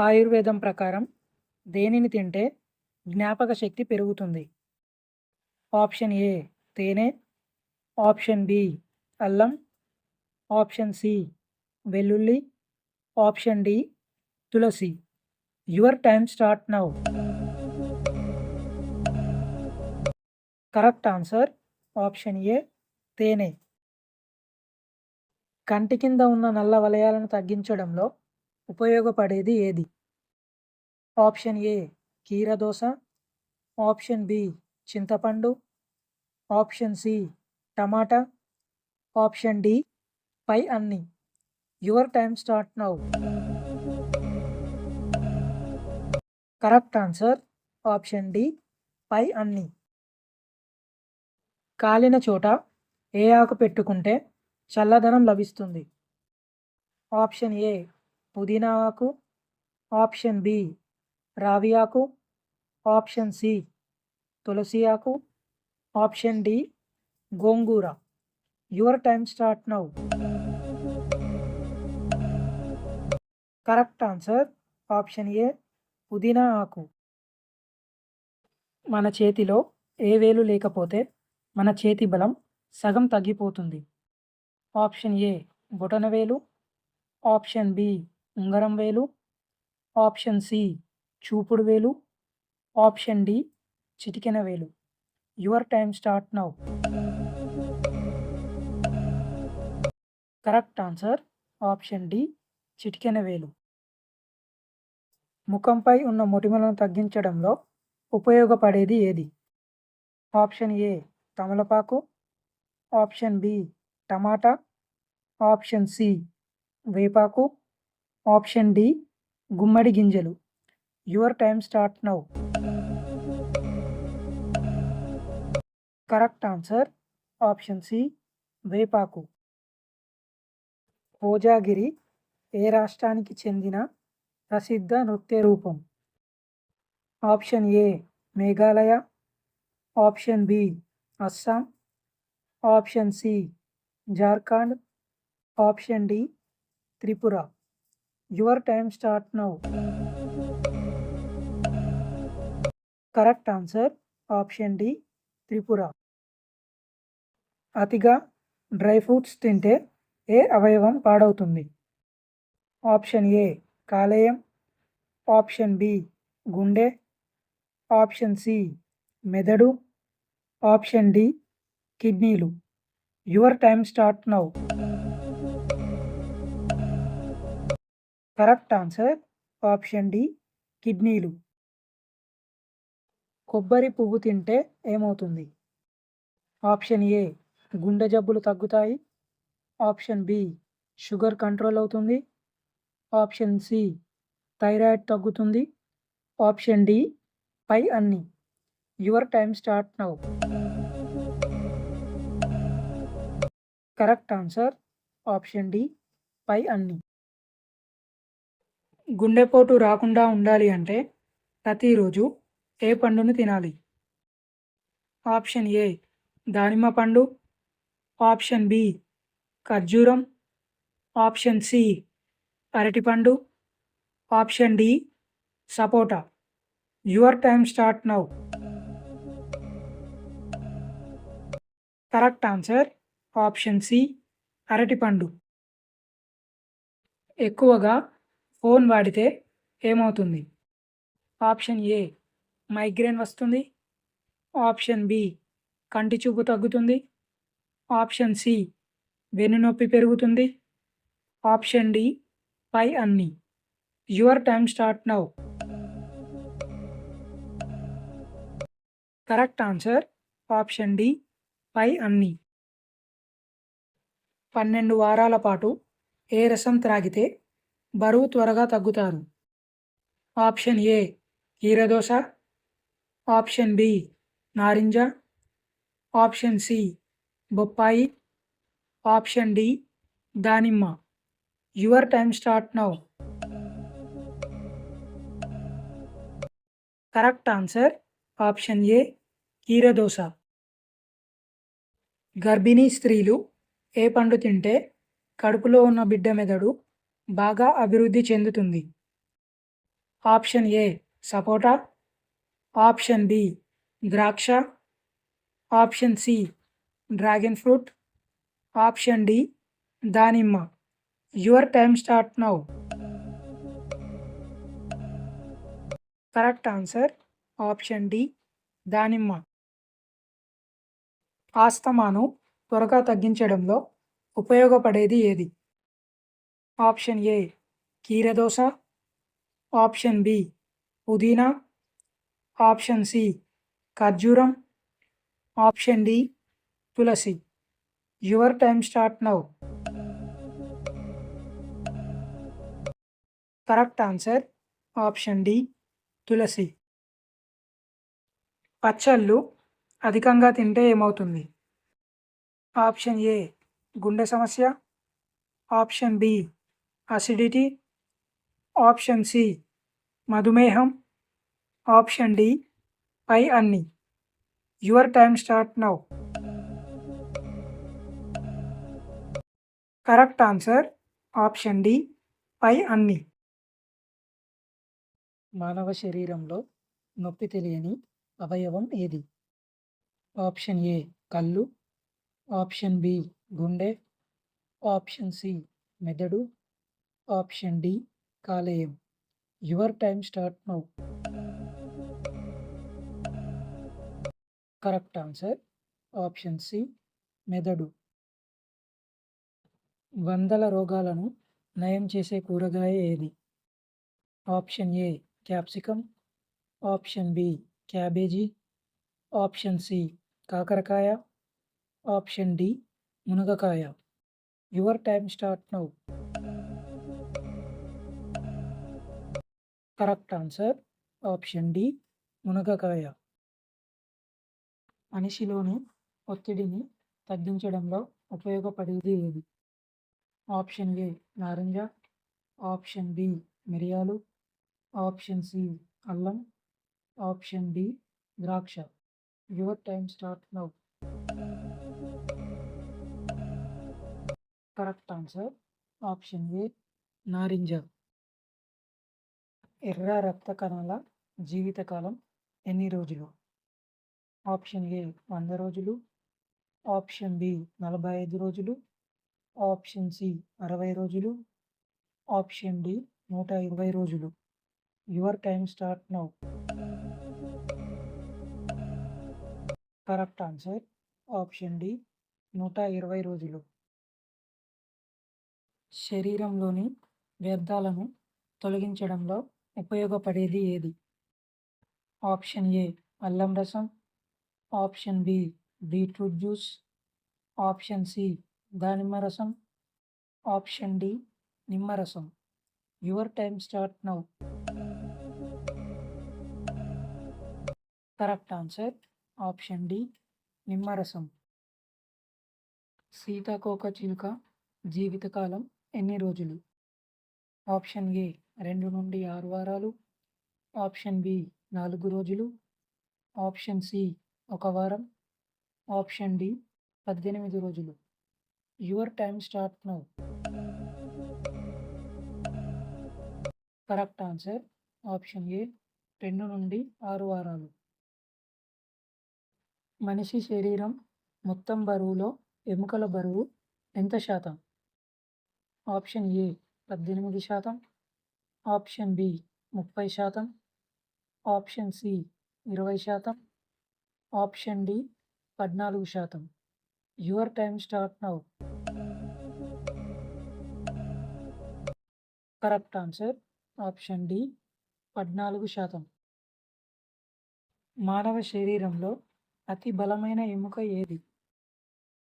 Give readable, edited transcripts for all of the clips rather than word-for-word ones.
ఆయుర్వేదం ప్రకారం దేనిని తింటే జ్ఞాపక శక్తి పెరుగుతుంది? ఆప్షన్ ఏ తేనె, ఆప్షన్ బి అల్లం, ఆప్షన్ సి వెల్లుల్లి, ఆప్షన్ డి తులసి. Your time start now. Correct answer option A తేనె. కంటి కింద ఉన్న నల్ల వలయాలను తగ్గించడంలో ఉపయోగపడేది ఏది? ఆప్షన్ ఏ కీరదోస, ఆప్షన్ బి చింతపండు, ఆప్షన్ సి టమాటా, ఆప్షన్ డి పై అన్ని. Your time start now. Correct answer option D పై అన్ని. కాలిన చోట ఏ ఆకు పెట్టుకుంటే చల్లదనం లభిస్తుంది? ఆప్షన్ ఏ పుదీనా ఆకు, ఆప్షన్ బి రావి ఆకు, ఆప్షన్ సి తులసి ఆకు, ఆప్షన్ డి గోంగూర. Your time start now. Correct answer option A పుదీనా ఆకు. మన చేతిలో ఏ వేలు లేకపోతే మన చేతి బలం సగం తగ్గిపోతుంది? ఆప్షన్ ఏ బొటనవేలు, ఆప్షన్ బి ఉంగరం వేలు, ఆప్షన్ సి చూపుడు వేలు, ఆప్షన్ డి చిటికెన వేలు. Your time start now. Correct answer option D చిటికెన వేలు. ముఖంపై ఉన్న మొటిమలను తగ్గించడంలో ఉపయోగపడేది ఏది? ఆప్షన్ ఏ తమలపాకు, ఆప్షన్ బి టమాటా, ఆప్షన్ సి వేపాకు, ఆప్షన్ డి గుమ్మడి గింజలు. Your time start now. Correct answer option C వేపాకు. కోజాగిరి ఏ రాష్ట్రానికి చెందిన ప్రసిద్ధ నృత్య రూపం? Option A Meghalaya, option B Assam, option C Jharkhand, option D Tripura. Your time start now. Correct answer option D Tripura. అతిగా డ్రై ఫ్రూట్స్ తింటే ఏ అవయవం పాడవుతుంది? ఆప్షన్ ఏ కాలేయం, ఆప్షన్ బి గుండె, ఆప్షన్ సి మెదడు, ఆప్షన్ డి కిడ్నీలు. Your time start now. Correct answer option D కిడ్నీలు. కొబ్బరి పువ్వు తింటే ఏమవుతుంది? ఆప్షన్ ఏ గుండె జబ్బులు తగ్గుతాయి, ఆప్షన్ బి షుగర్ కంట్రోల్ అవుతుంది, ఆప్షన్ సి థైరాయిడ్ తగ్గుతుంది, ఆప్షన్ డి పై అన్ని. Your time start now. Correct answer option D పై అన్ని. గుండెపోటు రాకుండా ఉండాలి అంటే ప్రతిరోజు ఏ పండును తినాలి? ఆప్షన్ ఏ దానిమ్మ పండు, ఆప్షన్ బి ఖర్జూరం, ఆప్షన్ సి అరటిపండు, ఆప్షన్ డి సపోటా. Your time start now. Correct answer option C అరటిపండు. ఎక్కువగా ఫోన్ వాడితే ఏమవుతుంది? ఆప్షన్ ఏ మైగ్రేన్ వస్తుంది, ఆప్షన్ బి కంటి చూపు తగ్గుతుంది, ఆప్షన్ సి వెన్నునొప్పి పెరుగుతుంది, ఆప్షన్ డి పై అన్ని. Your time start now. Correct answer option D పై అన్ని. 12 వారాల పాటు ఏ రసం త్రాగితే బరువు త్వరగా తగ్గుతారు? ఆప్షన్ ఏ కీరదోస, ఆప్షన్ బి నారింజ, ఆప్షన్ సి బొప్పాయి, ఆప్షన్ డి దానిమ్మ. Your time start now. Correct answer option A కీరదోస. గర్భిణీ స్త్రీలు ఏ పండు తింటే కడుపులో ఉన్న బిడ్డ మెదడు బాగా అభివృద్ధి చెందుతుంది? ఆప్షన్ ఏ సపోటా, ఆప్షన్ బి ద్రాక్ష, option C dragon fruit, option D దానిమ్మ. Your time start now. Correct answer option D దానిమ్మ. ఆస్తమాను త్వరగా తగ్గించడంలో ఉపయోగపడేది ఏది? ఆప్షన్ ఏ కీరదోస, ఆప్షన్ బి పుదీనా, ఆప్షన్ సి ఖర్జూరం, ఆప్షన్ డి తులసి. Your time start now. Correct answer option D తులసి. పచ్చళ్ళు అధికంగా తింటే ఏమవుతుంది? ఆప్షన్ ఏ గుండె సమస్య, option B acidity, option C మధుమేహం, ఆప్షన్ డి పై అన్ని. Your time start now. Correct answer option D పై అన్ని. మానవ శరీరంలో నొప్పి తెలియని అవయవం ఏది? ఆప్షన్ ఏ కళ్ళు, ఆప్షన్ బి గుండె, ఆప్షన్ సి మెదడు, ఆప్షన్ డి కాలేయం. Your time start now. Correct answer option C మెదడు. వందల రోగాలను నయం చేసే కూరగాయ ఏది? Option A capsicum, option B cabbage, option C కాకరకాయ, ఆప్షన్ డి మునగకాయ. Your time start now. Correct answer option D మునగకాయ. మనిషిలోని ఒత్తిడిని తగ్గించడంలో ఉపయోగపడేది ఏది? ఆప్షన్ ఏ నారింజ, ఆప్షన్ బి మిరియాలు, ఆప్షన్ సి అల్లం, ఆప్షన్ డి ద్రాక్ష. Your time start now. Correct answer option A నారింజ. ఎర్ర రక్త కణాల జీవితకాలం ఎన్ని రోజులు? ఆప్షన్ ఏ 100 రోజులు, ఆప్షన్ బి 45 రోజులు, ఆప్షన్ సి 60 రోజులు, ఆప్షన్ డి 120 రోజులు. Your time start now. Correct answer option D 120 రోజులు. శరీరంలోని వ్యర్థాలను తొలగించడంలో ఉపయోగపడేది ఏది? ఆప్షన్ ఏ అల్లం రసం, option B beetroot juice, option C దానిమ్మ రసం, ఆప్షన్ డి నిమ్మరసం. Your time start now. Correct answer option D నిమ్మరసం. సీతాకోక చిలుక జీవితకాలం ఎన్ని రోజులు? ఆప్షన్ ఏ 2 నుండి 6 వారాలు, ఆప్షన్ బి 4 రోజులు, ఆప్షన్ సి 1 వారం, ఆప్షన్ డి 18 రోజులు. Your time start now. Correct answer option ఏ 2 నుండి 6 వారాలు. మనిషి శరీరం మొత్తం బరువులో ఎముకల బరువు ఎంత శాతం? Option A 18%, option B 30%, option C 20%, option D 14%. Your time start now. Correct answer option D 14%. మానవ శరీరంలో అతి బలమైన ఎముక ఏది?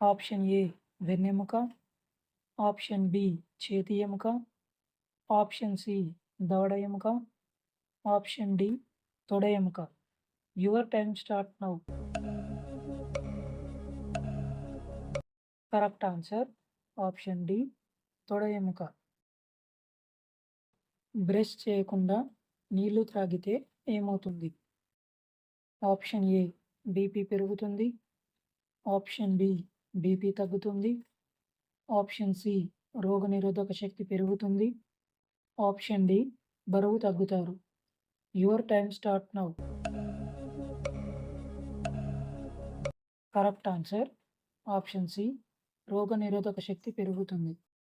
ఆప్షన్ ఏ వెన్నెముక, ఆప్షన్ బి చేతి ఎముక, ఆప్షన్ సి దవడ ఎముక, ఆప్షన్ డి తొడ ఎముక. Your time start now. Correct answer option D తొడ ఎముక. బ్రష్ చేయకుండా నీళ్లు త్రాగితే ఏమవుతుంది? ఆప్షన్ ఏ బీపీ పెరుగుతుంది, ఆప్షన్ బి బీపీ తగ్గుతుంది, ఆప్షన్ సి రోగనిరోధక శక్తి పెరుగుతుంది, ఆప్షన్ డి బరువు తగ్గుతారు. Your time start now. Correct answer option C. రోగనిరోధక శక్తి పెరుగుతుంది.